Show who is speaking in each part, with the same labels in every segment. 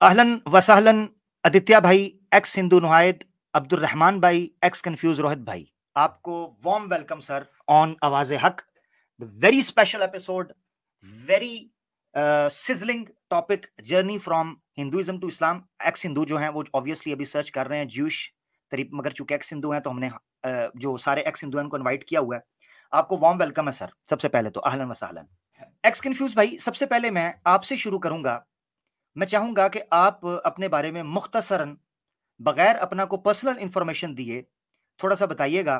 Speaker 1: अहलन वसहलन आदित्य भाई, एक्स हिंदू नुहायद, अब्दुल रहमान भाई, एक्स कंफ्यूज रोहित भाई, आपको वार्म वेलकम सर ऑन आवाज़े हक, the very special episode, very sizzling topic, journey from Hinduism to Islam. Ex Hindu जो हैं वो ऑब्वियसली अभी सर्च कर रहे हैं ज्यूश तरीप, मगर चूंकि एक्स हिंदू हैं तो हमने जो सारे एक्स हिंदू हैं उनको इनवाइट किया हुआ है। आपको वार्म वेलकम है सर। सबसे पहले तो अहलन वसहलन। एक्स कंफ्यूज भाई, सबसे पहले मैं आपसे शुरू करूंगा। मैं चाहूंगा कि आप अपने बारे में मुख्तसरन, बगैर अपना को पर्सनल इंफॉर्मेशन दिए, थोड़ा सा बताइएगा।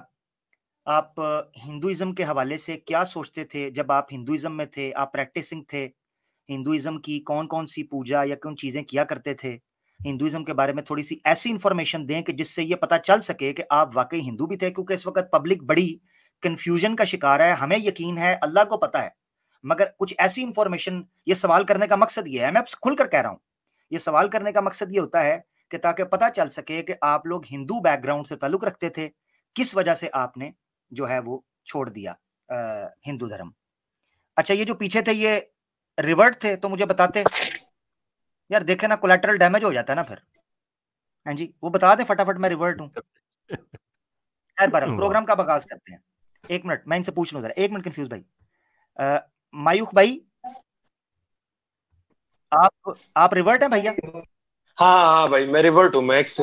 Speaker 1: आप हिंदुइज्म के हवाले से क्या सोचते थे जब आप हिंदुइज्म में थे, आप प्रैक्टिसिंग थे? हिंदुइज्म की कौन कौन सी पूजा या कौन चीज़ें किया करते थे? हिंदुइज्म के बारे में थोड़ी सी ऐसी इंफॉर्मेशन दें कि जिससे ये पता चल सके कि आप वाकई हिंदू भी थे, क्योंकि इस वक्त पब्लिक बड़ी कंफ्यूजन का शिकार है। हमें यकीन है, अल्लाह को पता है, मगर कुछ ऐसी इंफॉर्मेशन, ये सवाल करने का मकसद ये है, मैं खुलकर कह रहा हूँ, ये सवाल करने का मकसद ये होता है कि ताकि पता चल सके कि आप लोग हिंदू बैकग्राउंड से ताल्लुक रखते थे, किस वजह से आपने जो है वो छोड़ दिया हिंदू धर्म। अच्छा, ये जो पीछे थे ये रिवर्ट थे तो मुझे बताते यार, देखे ना कोलैटरल डैमेज हो जाता है ना फिर। हाँ जी, वो बता दे फटाफट, मैं रिवर्ट हूँ। खैर बहरहाल प्रोग्राम का आगाज करते हैं। एक मिनट मैं इनसे पूछ लूं जरा, एक मिनट कंफ्यूज भाई। मायूख भाई, आप रिवर्ट हैं भैया?
Speaker 2: हाँ हाँ भाई, मैं रिवर्ट हूँ। मैं एक्स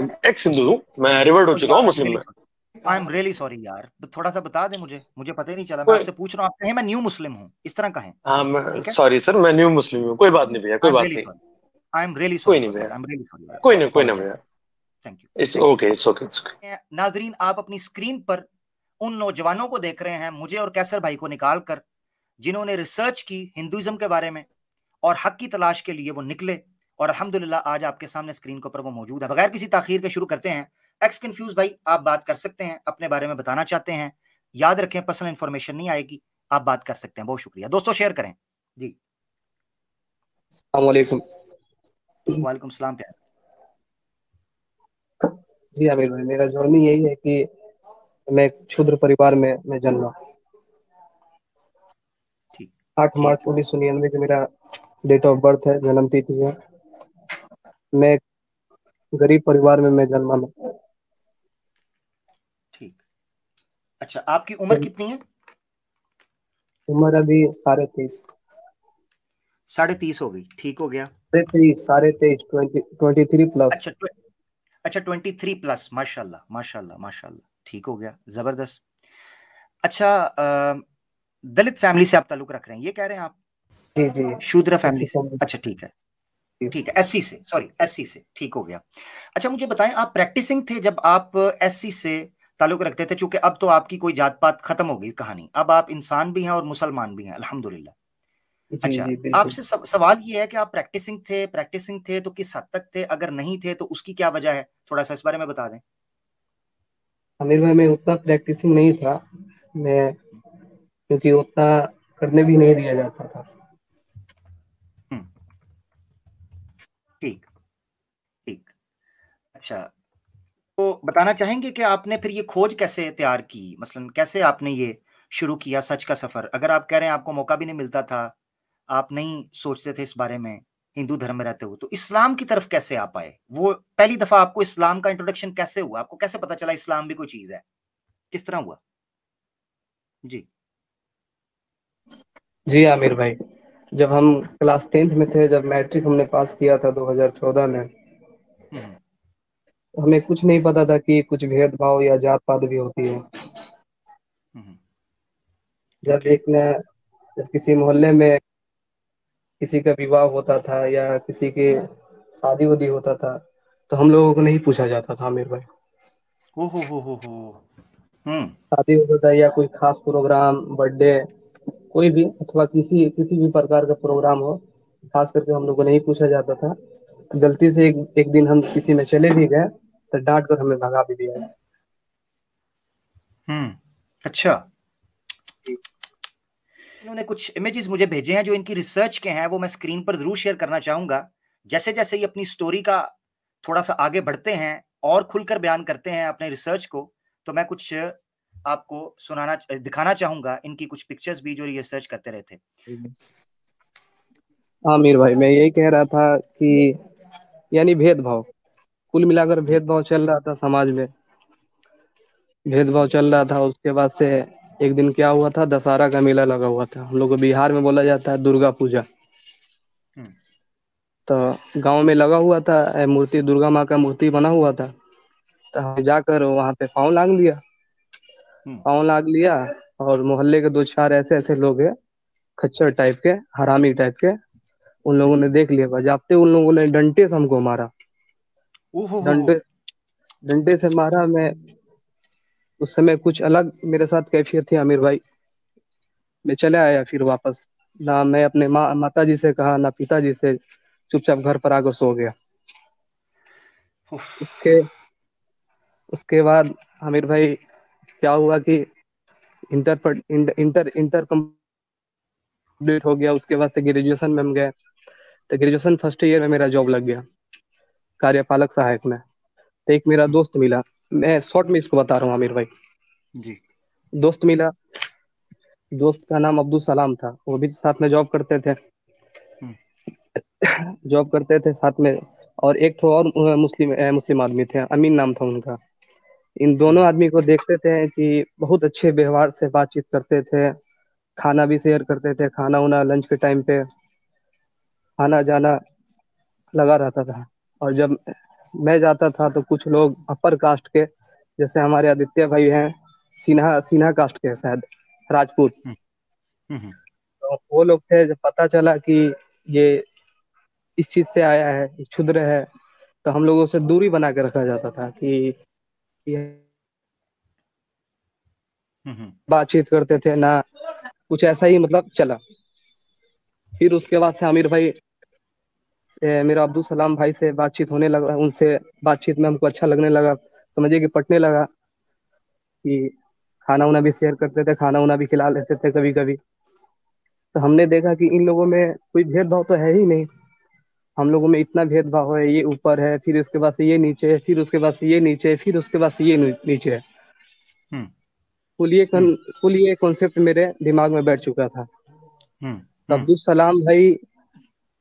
Speaker 2: हिंदू हूँ। मैं रिवर्ट हो चुका हूँ मुस्लिम में।
Speaker 1: आई एम रियली सॉरी यार, थोड़ा सा बता दे मुझे पता ही नहीं चला। मैं
Speaker 2: कोई
Speaker 1: आपसे पूछ रहा हूँ, आप कहें मैं न्यू मुस्लिम हूँ, इस तरह कहें।
Speaker 2: हाँ, मैं
Speaker 1: ठीक है,
Speaker 2: सॉरी सर, मैं न्यू मुस्लिम हूँ। कोई बात नहीं भैया,
Speaker 1: आई
Speaker 2: कोई
Speaker 1: एम
Speaker 2: बात
Speaker 1: रियली
Speaker 2: नहीं।
Speaker 1: सॉरी, आई एम रियली
Speaker 2: कोई
Speaker 1: सॉरी
Speaker 2: नहीं
Speaker 1: फॉर दैट,
Speaker 2: भैया,
Speaker 1: आई एम रियली सॉरी,
Speaker 2: कोई नहीं, कोई ना
Speaker 1: अपोलोजाइज।
Speaker 2: भैया।
Speaker 1: Thank you,
Speaker 2: it's
Speaker 1: thank
Speaker 2: okay, it's okay, it's okay.
Speaker 1: You. नाजरीन, आप अपनी स्क्रीन पर उन नौजवानों को देख रहे हैं, मुझे और कैसर भाई को निकाल कर, जिन्होंने रिसर्च की हिंदुइज्म के बारे में और हक की तलाश के लिए वो निकले, और अल्हम्दुलिल्लाह आज आपके सामने स्क्रीन के ऊपर वो मौजूद है। बगैर किसी ताखीर के शुरू करते हैं। एक्स कंफ्यूज भाई, आप बात कर सकते हैं, अपने बारे में बताना चाहते हैं। याद रखें, पर्सनल इंफॉर्मेशन नहीं आएगी, आप बात कर सकते हैं। बहुत शुक्रिया दोस्तों, शेयर करें जी।
Speaker 3: अस्सलाम वालेकुम।
Speaker 1: वालेकुम सलाम प्यार।
Speaker 3: जी आमिर भाई, मेरा जर्नी यही है कि मैं एक क्षुद्र परिवार में मैं जन्मा।
Speaker 1: ठीक
Speaker 3: 8
Speaker 1: ठीक
Speaker 3: मार्च 1999 का मेरा डेट ऑफ बर्थ है, जन्म तिथि है। मैं एक गरीब परिवार में मैं जन्मा। मैं
Speaker 1: ठीक। अच्छा, आपकी उम्र कितनी है?
Speaker 3: उम्र अभी 23.5।
Speaker 1: 30.5 हो गई, ठीक हो गया।
Speaker 3: 23 23 प्लस।
Speaker 1: अच्छा अच्छा, 23+, माशाल्लाह माशाल्लाह माशाल्लाह, ठीक हो गया, जबरदस्त। अच्छा, दलित फैमिली से आप ताल्लुक रख रहे हैं, ये कह रहे हैं आप?
Speaker 3: जी जी।
Speaker 1: शूद्र
Speaker 3: ऐसी
Speaker 1: फैमिली से,
Speaker 3: फैमिली।
Speaker 1: अच्छा ठीक है, ठीक है, एससी से, सॉरी एससी से, ठीक हो गया। अच्छा मुझे बताएं, आप प्रैक्टिसिंग थे जब आप एससी से ताल्लुक रखते थे? चूंकि अब तो आपकी कोई जात पात खत्म हो गई कहानी, अब आप इंसान भी हैं और मुसलमान भी हैं, अल्हम्दुलिल्लाह।
Speaker 3: जी
Speaker 1: अच्छा,
Speaker 3: जी बिल्कुल।
Speaker 1: आपसे सवाल ये है कि आप प्रैक्टिसिंग थे तो किस हद तक थे? अगर नहीं थे तो उसकी क्या वजह है, थोड़ा सा इस बारे में बता दें।
Speaker 3: आमिर भाई, मैं उतना प्रैक्टिसिंग नहीं था। मैं क्योंकि उतना करने भी नहीं दिया जाता था।
Speaker 1: हम्म, ठीक ठीक। अच्छा, तो बताना चाहेंगे कि आपने फिर ये खोज कैसे तैयार की, मसलन कैसे आपने ये शुरू किया सच का सफर? अगर आप कह रहे हैं आपको मौका भी नहीं मिलता था, आप नहीं सोचते थे इस बारे में हिंदू धर्म में रहते हुए, तो इस्लाम की तरफ कैसे आप आए? वो पहली दफा आपको इस्लाम का इंट्रोडक्शन कैसे हुआ? आपको कैसे पता चला इस्लाम भी कोई चीज है? किस तरह हुआ जी?
Speaker 3: जी आमिर भाई, जब हम क्लास 10th में थे, जब मैट्रिक हमने पास किया था 2014 में,
Speaker 1: हम्म
Speaker 3: तो हमें कुछ नहीं पता था कि कुछ भेदभाव या जात पात भी होती है।
Speaker 1: हम्म,
Speaker 3: जब
Speaker 1: ओके।
Speaker 3: एक न जब किसी मोहल्ले में किसी का विवाह होता था या किसी के शादी वादी होता था, तो हम लोगों को नहीं पूछा जाता था आमिर भाई।
Speaker 1: हो। हम्म
Speaker 3: शादी होता था या कोई खास प्रोग्राम, बर्थडे, कोई भी, अथवा किसी किसी भी प्रकार का प्रोग्राम हो, खास करके हम लोग को नहीं पूछा जाता था। गलती से एक दिन हम किसी में चले भी गए तो डांट कर हमें भगा भी दिया।
Speaker 1: अच्छा, इन्होंने कुछ इमेजेस मुझे भेजे हैं जो इनकी रिसर्च के हैं, वो मैं स्क्रीन पर जरूर शेयर करना चाहूंगा। जैसे जैसे ये अपनी स्टोरी का थोड़ा सा आगे बढ़ते हैं और खुलकर बयान करते हैं अपने रिसर्च को, तो मैं कुछ आपको दिखाना चाहूंगा इनकी कुछ पिक्चर्स भी जो ये रिसर्च करते रहते।
Speaker 3: हाँ आमिर भाई, मैं यही कह रहा था कि यानी भेदभाव, कुल मिलाकर
Speaker 1: जी।
Speaker 3: भेदभाव चल रहा था समाज में, भेदभाव चल रहा था। उसके बाद से एक दिन क्या हुआ था, दशहरा का मेला लगा हुआ था। हम लोग को बिहार में बोला जाता है दुर्गा पूजा।
Speaker 1: हम्म।
Speaker 3: तो गांव में लगा हुआ था मूर्ति, दुर्गा माँ का मूर्ति बना हुआ था। तो हम जाकर वहां पे पाँव लांग लिया,
Speaker 1: हम्म।
Speaker 3: पाँव लांग लिया। और मोहल्ले के दो चार ऐसे ऐसे लोग हैं, खच्चर टाइप के, हरामी टाइप के, उन लोगों ने देख लिया। बजाते उन लोगों ने डंडे से हमको मारा,
Speaker 1: ओहो हो।
Speaker 3: डंडे डंडे से मारा। मैं उस समय कुछ अलग मेरे साथ कैफियत थी आमिर भाई। मैं चले आया फिर वापस, ना मैं अपने माता जी से कहा ना पिताजी से, चुपचाप घर पर आकर सो गया।
Speaker 1: उफ।
Speaker 3: उसके उसके बाद आमिर भाई क्या हुआ कि इंटर पर इंटर इंटर कंप्लीट हो गया। उसके बाद से ग्रेजुएशन में हम गए। तो ग्रेजुएशन फर्स्ट ईयर में मेरा जॉब लग गया कार्यपालक सहायक में। तो एक मेरा
Speaker 1: हम्म।
Speaker 3: दोस्त मिला, मैं शॉर्ट में इसको बता रहा हूँ आमिर भाई।
Speaker 1: जी।
Speaker 3: दोस्त मिला, दोस्त का नाम अब्दुल सलाम था, वो भी साथ में जॉब करते थे,
Speaker 1: हम्म।
Speaker 3: जॉब करते थे साथ में। और एक तो और मुस्लिम आदमी थे, अमीन नाम था उनका। इन दोनों
Speaker 1: हम्म।
Speaker 3: आदमी को देखते थे कि बहुत अच्छे व्यवहार से बातचीत करते थे, खाना भी शेयर करते थे, खाना उना लंच के टाइम पे आना जाना लगा रहता था। और जब मैं जाता था तो कुछ लोग अपर कास्ट के, जैसे हमारे आदित्य भाई हैं, सिन्हा सिन्हा कास्ट के हैं शायद, राजपूत।
Speaker 1: हम्म। हम्म।
Speaker 3: तो वो लोग थे। जब पता चला कि ये इस चीज से आया है, ये क्षुद्र है, तो हम लोगों से दूरी बना के रखा जाता था कि ये
Speaker 1: हम्म।
Speaker 3: बातचीत करते थे ना, कुछ ऐसा ही मतलब चला। फिर उसके बाद से आमिर भाई मेरा अब्दुल सलाम भाई से बातचीत होने लगा, उनसे बातचीत में हमको अच्छा लगने लगा, समझिए कि पटने लगा कि खाना उना भी शेयर करते थे, खाना उना भी खिला लेते थे कभी कभी। तो हमने देखा कि इन लोगों में कोई भेदभाव तो है ही नहीं, हम लोगों में इतना भेदभाव है, ये ऊपर है, फिर उसके बाद से ये नीचे है, फिर उसके बाद से ये नीचे है, फिर उसके बाद से ये नीचे है।
Speaker 1: हम्म।
Speaker 3: फुल ये
Speaker 1: हम्म।
Speaker 3: फुल ये कॉन्सेप्ट मेरे दिमाग में बैठ चुका था।
Speaker 1: हम्म।
Speaker 3: तो
Speaker 1: हम्म।
Speaker 3: अब्दुल सलाम भाई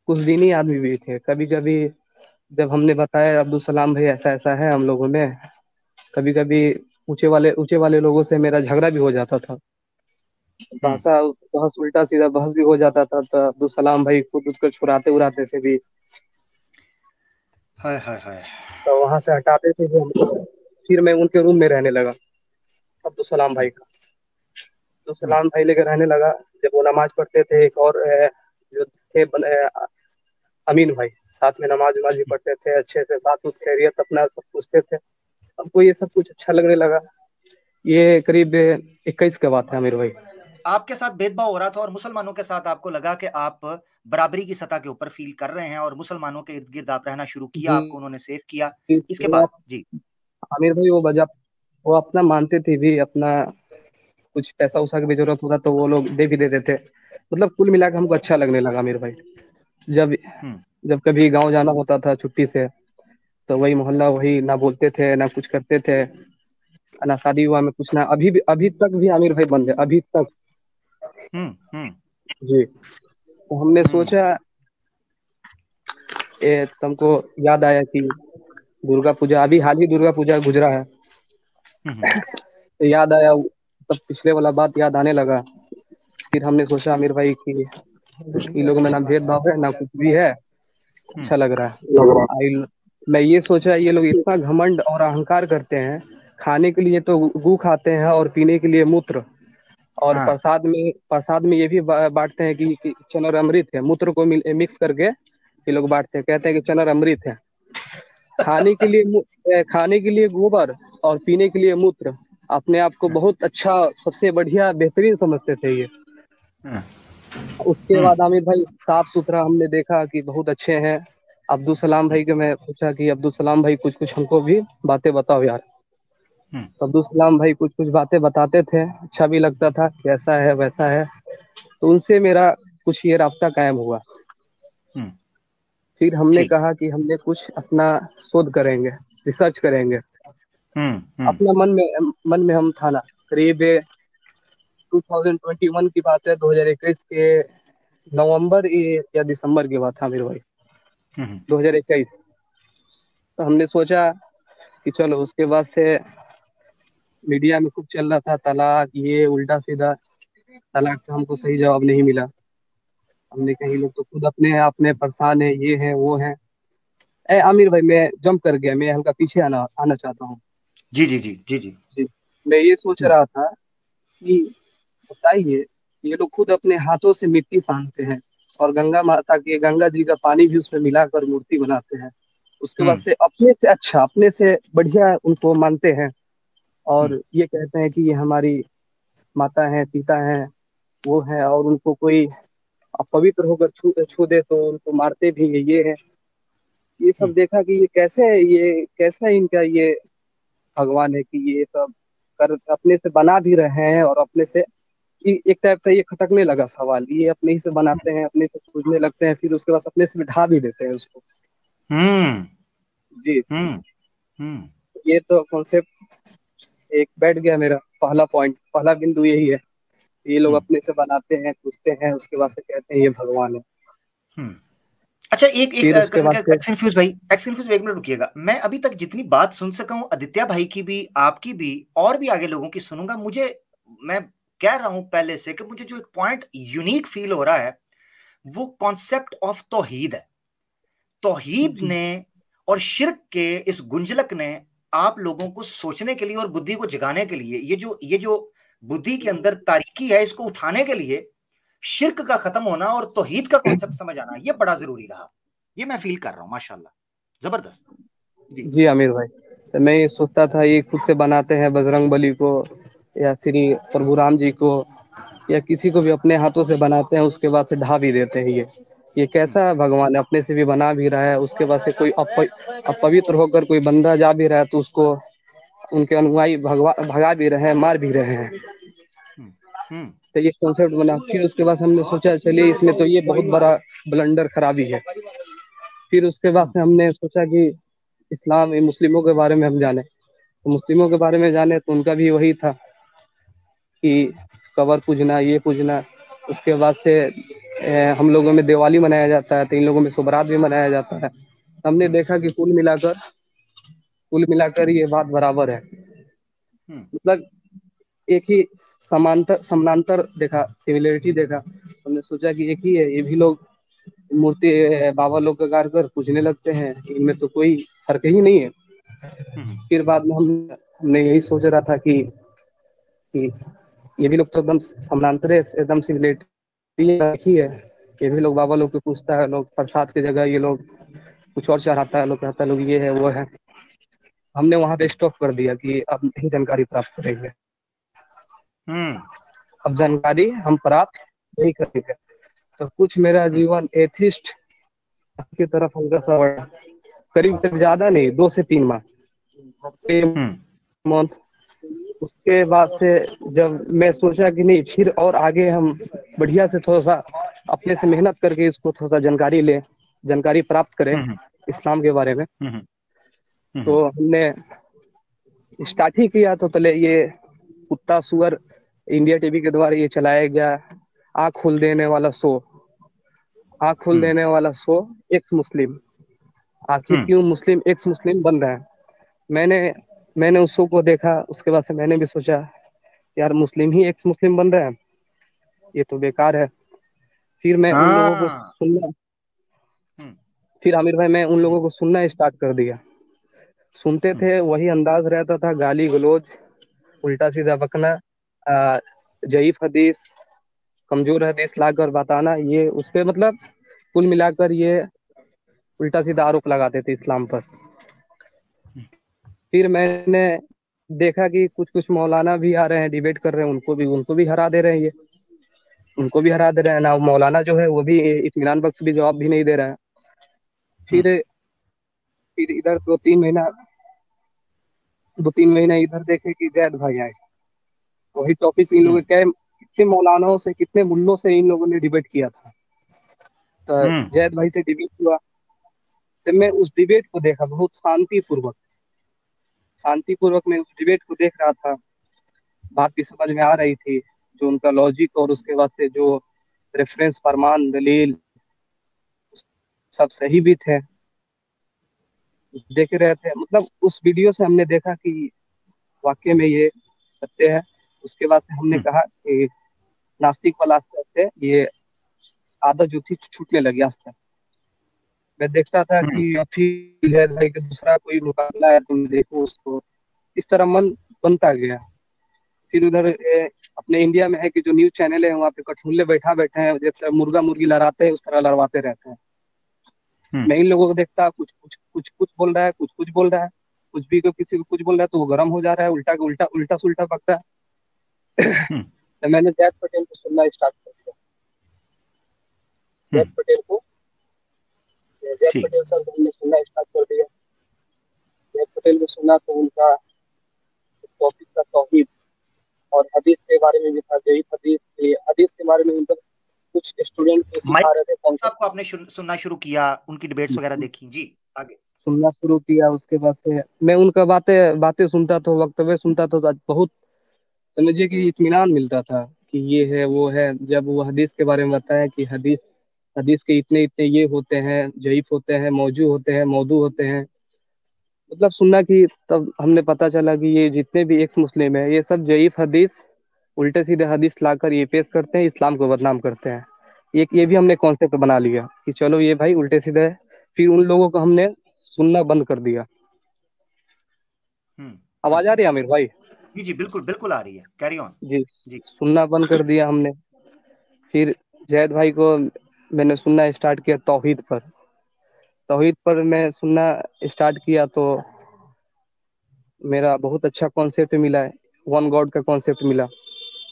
Speaker 3: कुछ दीनी आदमी भी थे। कभी कभी जब हमने बताया अब्दुल सलाम भाई ऐसा ऐसा है हम लोगों में, कभी कभी ऊंचे वाले लोगों से मेरा झगड़ा भी हो जाता था,
Speaker 1: हम्म।
Speaker 3: भाषा बहस, उल्टा सीधा बहस भी हो जाता था। तो अब्दुल सलाम भाई खुद उसको छुड़ाते उड़ाते थे भी,
Speaker 1: हाय हाय हाय।
Speaker 3: तो वहां से हटाते थे भी हमको। फिर मैं उनके रूम में रहने लगा, अब्दुल सलाम
Speaker 1: हम्म।
Speaker 3: भाई का। तो
Speaker 1: हम्म।
Speaker 3: सलाम भाई लेकर रहने लगा। जब वो नमाज पढ़ते थे, एक और जो थे अमीन भाई, साथ में नमाज वमाज भी पढ़ते थे, अच्छे से बात उत खैरियत अपना सब पूछते थे। हमको ये सब कुछ अच्छा लगने लगा। ये करीब 21 का बात है आमिर भाई।
Speaker 1: आपके साथ भेदभाव हो रहा था और मुसलमानों के साथ आपको लगा कि आप बराबरी की सतह के ऊपर फील कर रहे हैं और मुसलमानों के इर्द गिर्द आप रहना शुरू किया,
Speaker 3: जी
Speaker 1: आपको उन्होंने सेव किया।
Speaker 3: जी,
Speaker 1: इसके
Speaker 3: वो
Speaker 1: बाद जी।
Speaker 3: आमिर भाई वो अपना मानते थे भी, अपना कुछ पैसा उसा की भी जरूरत होता तो वो लोग दे भी देते थे। मतलब कुल मिला के हमको अच्छा लगने लगा आमिर भाई। जब
Speaker 1: हम्म।
Speaker 3: जब कभी गांव जाना होता था छुट्टी से, तो वही मोहल्ला, वही ना बोलते थे ना कुछ करते थे, ना शादी हुआ में कुछ ना। अभी तक भी आमिर भाई बंद है, अभी तक।
Speaker 1: हम्म। हम्म।
Speaker 3: जी। तो हमने
Speaker 1: हम्म।
Speaker 3: सोचा, तुमको याद आया कि दुर्गा पूजा, अभी हाल ही दुर्गा पूजा गुजरा है,
Speaker 1: हम्म।
Speaker 3: तो याद आया, तब पिछले वाला बात याद आने लगा। फिर हमने सोचा आमिर भाई कि इन लोगों में ना भेदभाव है ना कुछ भी है,
Speaker 1: हम्म।
Speaker 3: अच्छा लग रहा है। मैं ये सोचा ये लोग इतना घमंड और अहंकार करते हैं, खाने के लिए तो गू खाते हैं और पीने के लिए मूत्र, और
Speaker 1: हाँ।
Speaker 3: प्रसाद में ये भी बांटते हैं कि चनर अमृत है, मूत्र को मिक्स करके ये लोग बांटते हैं, कहते हैं कि चनर अमृत है। खाने के लिए गोबर और पीने के लिए मूत्र, अपने आप को बहुत अच्छा, सबसे बढ़िया बेहतरीन समझते थे ये।
Speaker 1: हाँ।
Speaker 3: उसके
Speaker 1: हम्म।
Speaker 3: बाद आमिर भाई साफ सुथरा हमने देखा कि बहुत अच्छे हैं। अब्दुल सलाम
Speaker 1: हम्म।
Speaker 3: भाई के मैं पूछा कि अब्दुल सलाम भाई कुछ कुछ हमको भी बातें बताओ यार।
Speaker 1: हम्म।
Speaker 3: तो अब्दुल सलाम भाई कुछ कुछ बातें बताते थे, अच्छा भी लगता था कि ऐसा है वैसा है। तो उनसे मेरा कुछ ये रास्ता कायम हुआ।
Speaker 1: हम्म।
Speaker 3: फिर हमने
Speaker 1: ठीक।
Speaker 3: कहा कि हमने कुछ अपना शोध करेंगे, रिसर्च करेंगे।
Speaker 1: हम्म। हम्म।
Speaker 3: अपना मन में हम था ना, करीब 2021 की बात है, 2021 के नवंबर या दिसंबर की बात था मेरे भाई,
Speaker 1: हम्म।
Speaker 3: 2021। तो हमने सोचा कि चलो, उसके बाद से मीडिया में खूब चल रहा था तलाक, ये उल्टा सीधा। तलाक का हमको सही जवाब नहीं मिला। हमने कहा ये लोग तो खुद अपने आप में परेशान है, ये है वो है। आमिर भाई, मैं जंप कर गया, मैं हल्का पीछे आना आना चाहता हूँ।
Speaker 1: जी जी जी जी जी।
Speaker 3: जी, मैं ये सोच
Speaker 1: हम्म
Speaker 3: रहा था कि बताइए, ये लोग खुद अपने हाथों से मिट्टी सानते हैं और गंगा माता के, गंगा जी का पानी भी उसमें मिलाकर मूर्ति बनाते हैं। उसके बाद
Speaker 1: हम्म
Speaker 3: से अपने से अच्छा, अपने से बढ़िया उनको मानते हैं
Speaker 1: हम्म
Speaker 3: और ये कहते हैं कि ये हमारी माता है, पिता है, वो है। और उनको कोई अपवित्र होकर छू छू दे तो उनको मारते भी है, ये है। ये सब
Speaker 1: हम्म
Speaker 3: देखा कि ये कैसा इनका ये भगवान है कि ये सब कर अपने से बना भी रहे हैं और अपने से एक टाइप से ये खटकने लगा सवाल। ये अपने ही से बनाते हैं, अपने से पूछने लगते हैं, फिर उसके बाद अपने से ढा भी देते हैं उसको।
Speaker 1: हम्म
Speaker 3: जी,
Speaker 1: हम्म हम्म
Speaker 3: ये तो कॉन्सेप्ट एक बैठ गया मेरा। पहला पॉइंट, पहला बिंदु यही है। ये लोग
Speaker 1: हम्म
Speaker 3: अपने से बनाते हैं, पूछते हैं, उसके बाद से कहते हैं ये भगवान है।
Speaker 1: हम्म। अच्छा, एक एक
Speaker 3: फिर उसके बाद से
Speaker 1: एक्स इन्फ्यूज भाई, एक्स इन्फ्यूज एक मिनट रुकिएगा। मैं अभी तक जितनी बात सुन सका हूं आदित्य भाई की भी, आपकी भी, और भी आगे लोगों की सुनूंगा। मुझे, मैं कह रहा हूं पहले से कि मुझे जो एक पॉइंट यूनिक फील हो रहा है वो कॉन्सेप्ट ऑफ तौहीद है। तौहीद
Speaker 3: जी
Speaker 1: ने और शिर्क के इस गुंजलक ने आप लोगों को सोचने के लिए और बुद्धि को जगाने के लिए, ये जो बुद्धि के अंदर तारीकी है इसको उठाने के लिए शिर्क का खत्म होना और तौहीद का कॉन्सेप्ट समझ आना ये बड़ा जरूरी रहा। ये मैं फील कर रहा हूं, माशाल्लाह, जबरदस्त। जी।
Speaker 3: जी आमिर भाई, तो मैं ये सोचता था ये खुद से बनाते हैं बजरंग बली को या श्री प्रभु राम जी को या किसी को भी अपने हाथों से बनाते हैं, उसके बाद से ढा भी देते हैं। ये
Speaker 1: हम्म
Speaker 3: कैसा भगवान है? अपने से भी बना भी रहा है, उसके बाद से कोई अपवित्र होकर कोई बंदा जा भी रहा है तो उसको उनके अनुयायी भगा भी रहे हैं, मार भी रहे हैं।
Speaker 1: हम्म हम्म
Speaker 3: तो ये कॉन्सेप्ट बना। फिर उसके बाद हमने सोचा चलिए इसमें तो ये बहुत बड़ा ब्लंडर खराबी है। फिर उसके बाद
Speaker 1: हम्म
Speaker 3: से हमने सोचा कि इस्लाम, मुस्लिमों के बारे में हम जाने। तो मुस्लिमों के बारे में जाने तो उनका भी वही था कि कबर पूजना, ये पूजना। उसके बाद से हम लोगों में दिवाली मनाया जाता है, तो इन लोगों में शुभ भी मनाया जाता है। हमने
Speaker 1: हम्म
Speaker 3: देखा कि कुल मिलाकर ये बात बराबर है।
Speaker 1: हम्म
Speaker 3: मतलब एक ही समानांतर देखा, सिमिलरिटी देखा। हमने सोचा कि एक ही है, ये भी लोग मूर्ति बाबा लोग का गाड़ कर पूजने लगते हैं, इनमें तो कोई फर्क ही नहीं है।
Speaker 1: हम्म
Speaker 3: फिर बाद में हमने यही सोच रहा था कि ये भी लोग तो एकदम समानांतर है, एकदम सिमिलरिटी ही है। ये भी लोग बाबा लोग को पूछता है, लोग प्रसाद की जगह ये लोग कुछ और चढ़ाता है, लोग कहता है लोग ये है वो है। हमने वहां पे स्टॉप कर दिया कि अब नहीं जानकारी प्राप्त करेंगे।
Speaker 1: हम्म
Speaker 3: अब जानकारी हम प्राप्त नहीं करेंगे। तो कुछ मेरा
Speaker 1: हम्म
Speaker 3: जीवन एथिस्ट की तरफ हल्का सा बढ़ा। करीब करीब ज्यादा नहीं, 2 से 3 माह,
Speaker 1: हम्म
Speaker 3: मंथ। उसके बाद से जब मैं सोचा कि नहीं, फिर और आगे हम बढ़िया से थोड़ा सा अपने से मेहनत करके इसको थोड़ा सा जानकारी प्राप्त करें
Speaker 1: हम्म
Speaker 3: इस्लाम के बारे में।
Speaker 1: हम्म
Speaker 3: तो
Speaker 1: हम्म
Speaker 3: हमने स्टार्ट ही किया। तो पहले ये कुत्ता सुअर इंडिया टीवी के द्वारा ये चलाया गया आँख खोल देने वाला शो। आँख खोल
Speaker 1: हम्म
Speaker 3: देने वाला शो एक्स मुस्लिम। आखिर
Speaker 1: हम्म
Speaker 3: क्यों मुस्लिम एक्स मुस्लिम बन रहे हैं? मैंने मैंने उस शो को देखा। उसके बाद से मैंने भी सोचा यार, मुस्लिम ही एक्स मुस्लिम बन रहे हैं, ये तो बेकार है। फिर मैं उन लोगों को
Speaker 1: हाँ।
Speaker 3: सुनना
Speaker 1: हम्म
Speaker 3: फिर आमिर भाई, मैं उन लोगों को सुनना स्टार्ट कर दिया। सुनते
Speaker 1: हम्म
Speaker 3: थे, वही अंदाज रहता था, गाली गलौज, उल्टा सीधा बकना, आ, जयीफ हदीस, कमजोर हदीस लाकर बताना, ये उस पे मतलब कुल मिलाकर ये उल्टा सीधा आरोप लगाते थे इस्लाम पर। फिर मैंने देखा कि कुछ कुछ मौलाना भी आ रहे हैं, डिबेट कर रहे हैं, उनको भी हरा दे रहे हैं ये। उनको भी हरा दे रहे हैं ना। मौलाना जो है वो भी इत्मीनान बख्श भी जवाब भी नहीं दे रहा है।
Speaker 1: हम्म
Speaker 3: फिर फिर इधर 2-3 महीना इधर देखे कि जैद भाई आए। वही टॉपिक इन लोगों
Speaker 1: हम्म
Speaker 3: के कितने मौलानाओं से, कितने मुल्लों से इन लोगों ने डिबेट किया था। तो
Speaker 1: हम्म
Speaker 3: जैद भाई से डिबेट हुआ। तो मैं उस डिबेट को देखा, बहुत शांतिपूर्वक मैं उस डिबेट को देख रहा था। बात भी समझ में आ रही थी, जो उनका लॉजिक और उसके बाद से जो रेफरेंस, फरमान, दलील, सब सही भी थे। देख रहे थे, मतलब उस वीडियो से हमने देखा कि वाकई में ये सत्य है। उसके बाद से हमने
Speaker 1: हम्म,
Speaker 3: कहा कि नास्तिक वाला आस्ते आस्ते ये आदत जो थी छूटने लगी आस्ते। मैं देखता था
Speaker 1: हम्म,
Speaker 3: कि फिर जैद भाई का दूसरा कोई मुकाबला है, तुम देखो उसको, इस तरह मन बनता गया। फिर उधर अपने इंडिया में है कि जो न्यूज चैनल है वहाँ पे कठुल्ले बैठा बैठे हैं, जैसे मुर्गा मुर्गी लड़ाते हैं उस तरह लड़वाते रहते हैं।
Speaker 1: हम्म,
Speaker 3: मैं इन लोगों को देखता, कुछ बोल रहा है, कुछ बोल रहा है, कुछ भी को किसी को कुछ बोल रहा है तो वो गर्म हो जा रहा है, उल्टा के उल्टा उल्टा सुल्टा पकता है।
Speaker 1: हम्म,
Speaker 3: तो मैंने जैद पटेल को सुनना स्टार्ट कर दिया। जैद
Speaker 1: हम्म,
Speaker 3: पटेल को जैद
Speaker 1: ठीक।
Speaker 3: पटेल सर को हमने सुनना स्टार्ट कर दिया। जैद पटेल को सुना तो उनका टॉपिक था तौहीद, और हदीस के बारे में भी था, जयीफ हदीस हदीस के बारे में मतलब कुछ स्टूडेंट को
Speaker 1: माइक
Speaker 3: सिखा रहे थे कॉन्सेप्ट।
Speaker 1: साहब को आपने सुनना शुरू किया, उनकी डिबेट्स वगैरह देखी जी? आगे।
Speaker 3: सुनना शुरू किया, उसके बाद से मैं उनका बातें बातें सुनता था, वक्तव्य सुनता था, तो आज बहुत समझिए कि इत्मीनान मिलता था कि ये है वो है। जब वो हदीस के बारे में बताया कि हदीस हदीस के इतने इतने ये होते हैं, जयीफ होते हैं, मौजू होते हैं, मौदू होते हैं, मतलब सुनना कि तब हमने पता चला कि ये जितने भी एक्स मुस्लिम है ये सब जयीफ हदीस, उल्टे सीधे हदीस लाकर ये पेश करते हैं, इस्लाम को बदनाम करते हैं। ये भी हमने कॉन्सेप्ट बना लिया कि चलो ये भाई उल्टे सीधे है। फिर उन लोगों को हमने सुनना बंद कर दिया।
Speaker 1: हम्म, हम्म,
Speaker 3: आवाज आ रही है आमिर भाई?
Speaker 1: जी जी, बिल्कुल बिल्कुल आ रही है, कैरी ऑन।
Speaker 3: जी,
Speaker 1: जी।
Speaker 3: सुनना बंद कर दिया हमने। फिर जैद भाई को मैंने सुनना स्टार्ट किया तौहीद पर। तौहीद पर मैं सुनना स्टार्ट किया तो मेरा बहुत अच्छा कॉन्सेप्ट मिला है, वन गॉड का कॉन्सेप्ट मिला,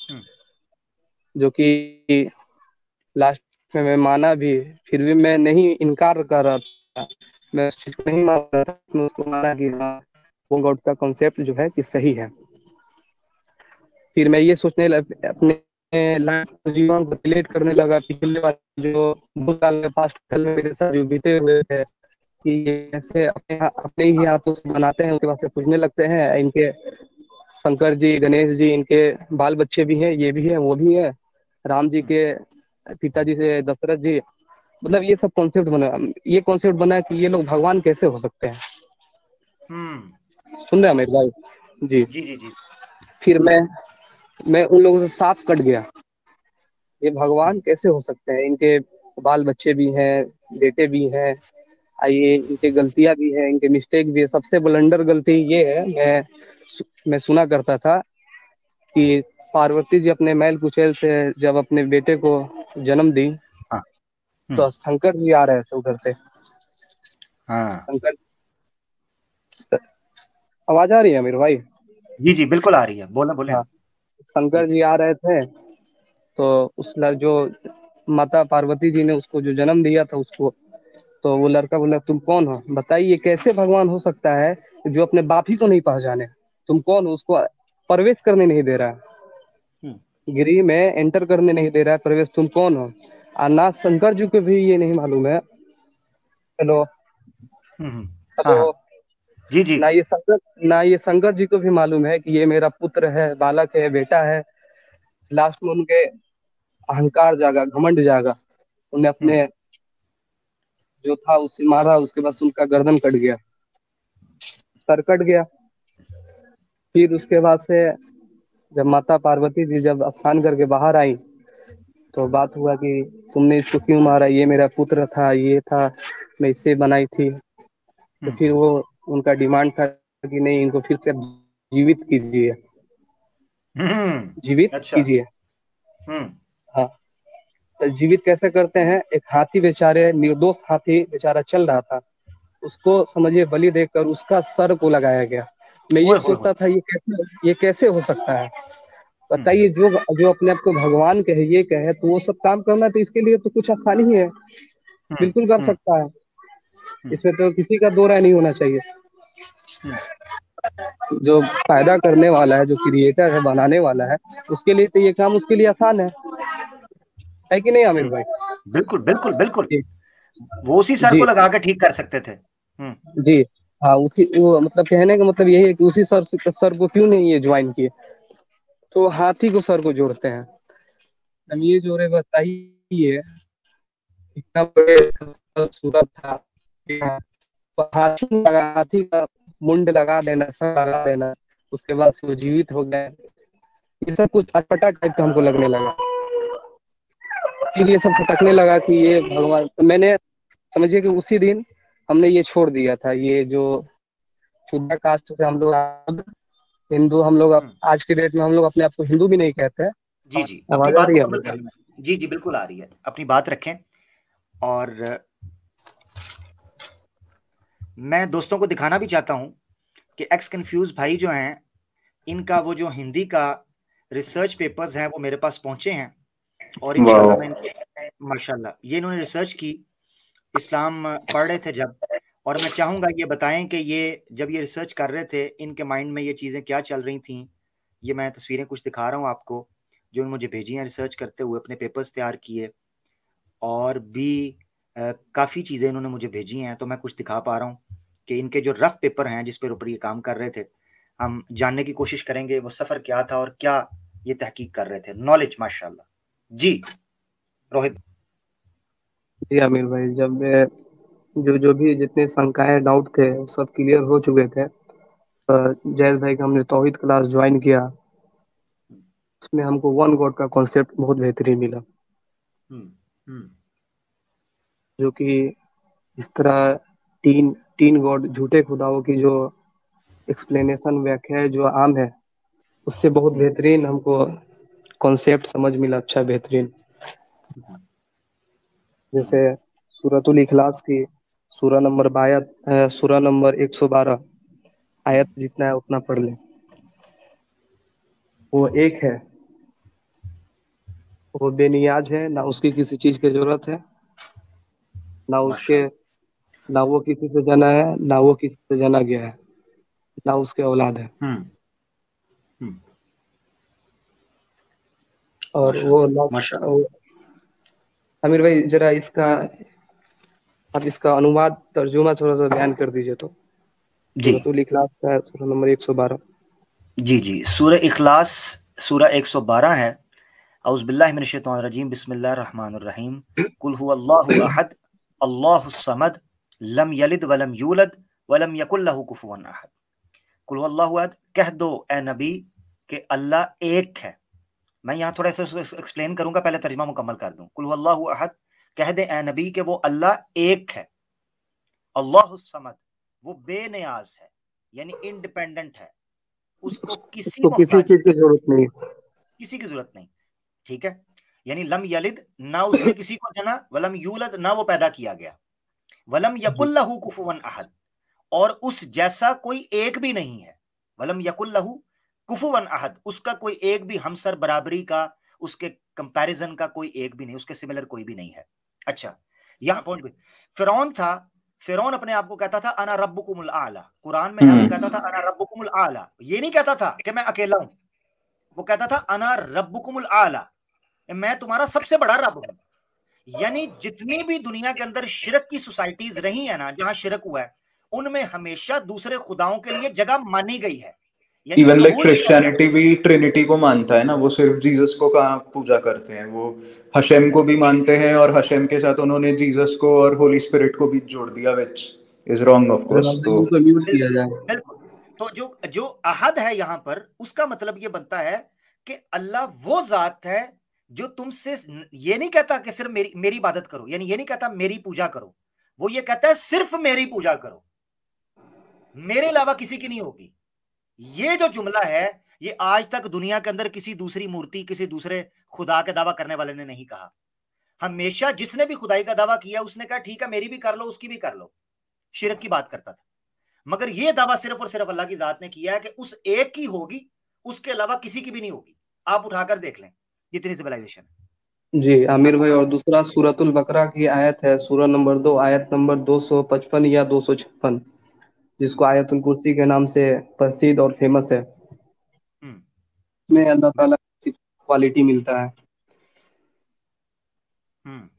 Speaker 1: हम्म,
Speaker 3: जो कि लास्ट में मैं माना भी। फिर भी मैं नहीं इनकार कर रहा था, मैं उस चीज को नहीं मान रहा था, मैं उसको माना कि हाँ वन गॉड का कॉन्सेप्ट जो है कि सही है। फिर मैं ये सोचने अपने लाइफ जीवन को रिलेट करने लगा, पिछले बार जो भूतकाल में पास्ट काल में मेरे साथ जो बीते हुए थे, कि ये ऐसे अपने ही हाथों से बनाते हैं, उसके बाद से पूजने लगते हैं। इनके शंकर जी, गणेश जी, इनके बाल बच्चे भी हैं, ये भी है, वो भी है, राम जी के पिताजी से दशरथ जी। मतलब ये सब कॉन्सेप्ट बना, ये कॉन्सेप्ट बना कि ये लोग भगवान कैसे हो सकते हैं।
Speaker 1: हम्म,
Speaker 3: सुन रहे हैं मेरे भाई? जी।
Speaker 1: जी जी जी।
Speaker 3: फिर मैं उन लोगों से साफ कट गया, ये
Speaker 1: हम्म,
Speaker 3: भगवान कैसे हो सकते हैं, इनके बाल बच्चे भी हैं, बेटे भी हैं, आइए इनके गलतियां भी हैं, इनके मिस्टेक भी है। सबसे ब्लंडर गलती ये है, मैं सुना करता था कि पार्वती जी अपने मैल कुचैल से जब अपने बेटे को जन्म दी,
Speaker 1: हाँ। हम्म,
Speaker 3: तो शंकर जी आ रहे थे उधर से।
Speaker 1: हाँ।
Speaker 3: शंकर, आवाज आ रही है मेरे भाई?
Speaker 1: जी जी, बिल्कुल आ रही है, बोले बोले
Speaker 3: हाँ,
Speaker 1: ना।
Speaker 3: शंकर
Speaker 1: जी।
Speaker 3: जी आ रहे थे, तो जो माता पार्वती जी ने उसको जो जन्म दिया था उसको, तो वो लड़का बोला तुम कौन हो, बताइए कैसे भगवान हो सकता है जो अपने बाप ही को नहीं पहचाने, तुम कौन हो, उसको प्रवेश करने नहीं दे रहा है,
Speaker 1: हम्म,
Speaker 3: गिरी में एंटर करने नहीं दे रहा है प्रवेश, तुम कौन हो। और ना शंकर जी को भी ये नहीं मालूम है। हेलो?
Speaker 1: हाँ
Speaker 3: हेलो?
Speaker 1: हाँ। जी जी।
Speaker 3: ना ये शंकर जी को भी मालूम है कि ये मेरा पुत्र है, बालक है, बेटा है। लास्ट में उनके अहंकार जागा, घमंड जागा, उन्हें
Speaker 1: हम्म,
Speaker 3: अपने जो था उससे मारा, उसके बाद से उनका गर्दन कट गया, सर कट गया। फिर उसके बाद से जब माता पार्वती जी जब स्नान करके बाहर आई, तो बात हुआ कि तुमने इसको क्यों मारा, ये मेरा पुत्र था, ये था, मैं इससे बनाई थी। तो
Speaker 1: हम्म,
Speaker 3: फिर वो उनका डिमांड था कि नहीं, इनको फिर से अब जीवित कीजिए, जीवित
Speaker 1: अच्छा।
Speaker 3: कीजिए।
Speaker 1: हम्म,
Speaker 3: हाँ, तो जीवित कैसे करते हैं? एक हाथी बेचारे, निर्दोष हाथी बेचारा चल रहा था, उसको समझिए बलि देकर उसका सर को लगाया गया। मैं ये
Speaker 1: ओए होए होए।
Speaker 3: सोचता था ये कैसे हो सकता है?
Speaker 1: हम्म,
Speaker 3: बताइए, जो जो अपने आप को भगवान कहे, ये कहे, तो वो सब काम करना तो इसके लिए तो कुछ आसानी ही है,
Speaker 1: हम्म,
Speaker 3: बिल्कुल कर
Speaker 1: हम्म,
Speaker 3: सकता है।
Speaker 1: हम्म,
Speaker 3: इसमें तो किसी का दो राय नहीं होना चाहिए।
Speaker 1: हम्म,
Speaker 3: जो पैदा करने वाला है, जो क्रिएटर है, बनाने वाला है, उसके लिए तो ये काम उसके लिए आसान है कि नहीं आमिर
Speaker 1: हम्म,
Speaker 3: भाई?
Speaker 1: बिल्कुल बिल्कुल बिल्कुल।
Speaker 3: जी।
Speaker 1: वो उसी सर को
Speaker 3: जी।
Speaker 1: लगा के ठीक कर सकते थे।
Speaker 3: जी। हाँ, उसी वो मतलब कहने का मतलब यही है कि उसी सर को क्यों नहीं ये ज्वाइन किए, तो हाथी को सर को जोड़ते हैं। अब ये जोड़े, बताइए, इतना बड़े सूरत था, हाथी का मुंड लगा देना, सब लगा देना, उसके बाद से वो जीवित हो गया। ये सब कुछ अटपटा टाइप का हमको लगने लगा। फिर ये सब खटकने लगा कि ये भगवान, तो मैंने समझिए कि उसी दिन हमने ये छोड़ दिया था। ये जो शुद्ध कास्ट से हम लोग हिंदू, हम लोग आज के डेट में हम लोग अपने आप को हिंदू भी नहीं कहते।
Speaker 1: जी जी, अपनी
Speaker 3: आवाज आ
Speaker 1: बात
Speaker 3: रही है
Speaker 1: मुकम्मल
Speaker 3: आपको?
Speaker 1: करें। जी जी, बिल्कुल आ रही है, अपनी बात रखें। और मैं दोस्तों को दिखाना भी चाहता हूं कि एक्स कंफ्यूज भाई जो हैं, इनका वो जो हिंदी का रिसर्च पेपर्स हैं वो मेरे पास पहुंचे हैं, और इंशाल्लाह मैं माशाल्लाह ये इन्होंने रिसर्च की, इस्लाम पढ़ रहे थे जब। और मैं चाहूंगा ये बताएं कि ये जब ये रिसर्च कर रहे थे, इनके माइंड में ये चीज़ें क्या चल रही थी। ये मैं तस्वीरें कुछ दिखा रहा हूँ आपको, जो उन्होंने मुझे भेजी हैं रिसर्च करते हुए, अपने पेपर्स तैयार किए, और भी काफ़ी चीज़ें इन्होंने मुझे भेजी हैं। तो मैं कुछ दिखा पा रहा हूँ कि इनके जो रफ पेपर हैं जिस पर ऊपर ये काम कर रहे थे, हम जानने की कोशिश करेंगे वो सफ़र क्या था और क्या ये तहकीक कर रहे थे। नॉलेज माशाल्लाह। जी रोहित।
Speaker 3: जी आमिर भाई, जब जो भी जितने शंकाएं डाउट थे वो सब क्लियर हो चुके थे। जैद भाई का हमने तौहीद क्लास ज्वाइन किया, उसमें हमको वन गॉड का कॉन्सेप्ट बहुत बेहतरीन मिला। जो कि इस तरह तीन तीन गॉड, झूठे खुदाओं की जो एक्सप्लेनेशन, व्याख्या है जो आम है, उससे बहुत बेहतरीन हमको कॉन्सेप्ट समझ मिला। अच्छा, बेहतरीन। जैसे सूरतुल इखलास की सूरा नंबर 112 आयत जितना है उतना पढ़ ले। वो एक है, वो बेनियाज है, ना उसकी किसी चीज की जरूरत है, ना उसके ना वो किसी से जना है, ना वो किसी से जना गया है, ना उसके औलाद है। और वो आमिर भाई जरा इसका, आप इसका अनुवाद तर्जुमा थोड़ा सा बयान कर दीजिए तो।
Speaker 1: जी
Speaker 3: सूरतुल इखलास का है, सूरा नंबर 112।
Speaker 1: जी जी, सूरह इखलास सूरा 112 है। औज़ुबिल्लाहि मिनश्शैतानिर्रजीम, बिस्मिल्लाहिर्रहमानिर्रहीम। कुल हुवल्लाहु अहद, अल्लाहुस समद, लम यलिद वलम यूलद वलम यकुल लहू कुफुवन अहद। कुल हुवल्लाहु अहद, कह दो ए नबी कि अल्लाह एक है। मैं यहाँ थोड़ा सा एक्सप्लेन करूंगा, पहले तर्जुमा मुकम्मल कर दूं। कुल हुवल्लाहु अहद, कह दे ए नबी कि वो अल्लाह एक है। अल्लाहुस समद, वो बेनियाज है, यानी इंडिपेंडेंट है, उसको किसी
Speaker 3: उसको किसी
Speaker 1: मोहताज,
Speaker 3: चीज की जरूरत नहीं।
Speaker 1: किसी की जरूरत नहीं। ठीक है, यानी लम यलिद, ना उसने किसी को जना, वलम यूलद, ना वो पैदा किया गया, वलम यकुल लहू कुफुवन अहद, और उस जैसा कोई एक भी नहीं है। वलम यकुल लहू कुफुवन अहद, उसका कोई एक भी हमसर बराबरी का, उसके कंपैरिजन का कोई एक भी नहीं, उसके सिमिलर कोई भी नहीं है। अच्छा, यहां पहुंच गए। फिरौन था, फिरौन अपने आप को कहता था अना रब्बुकुमुल आला। कुरान में है वो कहता था अना रब्बुकुमुल आला, ये नहीं कहता था कि मैं अकेला हूं, वो कहता था अना रब्बुकुमुल आला, मैं तुम्हारा सबसे बड़ा रब हूं। यानी जितनी भी दुनिया के अंदर शिरक की सोसाइटीज रही है ना, जहां शिरक हुआ है, उनमें हमेशा दूसरे खुदाओं के लिए जगह मानी गई है।
Speaker 4: इवन लाइक क्रिश्चियनिटी भी ट्रिनिटी को मानता है ना, वो सिर्फ जीसस को कहाँ पूजा करते हैं, वो हशेम को भी मानते हैं, और हशेम के साथ उन्होंने जीसस को और होली स्पिरिट को भी जोड़ दिया, which is wrong of course. तो
Speaker 1: बिल्कुल, तो जो जो अहद है यहां पर, उसका मतलब ये बनता है कि अल्लाह वो जात है जो तुमसे ये नहीं कहता कि सिर्फ मेरी इबादत करो, यानी ये नहीं कहता मेरी पूजा करो, वो ये कहता है सिर्फ मेरी पूजा करो, मेरे अलावा किसी की नहीं होगी। ये जो जुमला है, ये आज तक दुनिया के अंदर किसी दूसरी मूर्ति, किसी दूसरे खुदा का दावा करने वाले ने नहीं कहा। हमेशा जिसने भी खुदाई का दावा किया उसने कहा ठीक है मेरी भी कर लो, उसकी भी कर लो, शिरक की बात करता था। मगर यह दावा सिर्फ और सिर्फ अल्लाह की जात ने किया है कि उस एक की होगी, उसके अलावा किसी की भी नहीं होगी। आप उठाकर देख लें जितनी सिविलाइजेशन है।
Speaker 3: जी आमिर भाई, और दूसरा सूरतुल बकरा की आयत है, सूरा नंबर 2 आयत नंबर 255 या 256, जिसको आयतुल कुर्सी के नाम से प्रसिद्ध और फेमस है। में अल्लाह ताला की क्वालिटी मिलता है।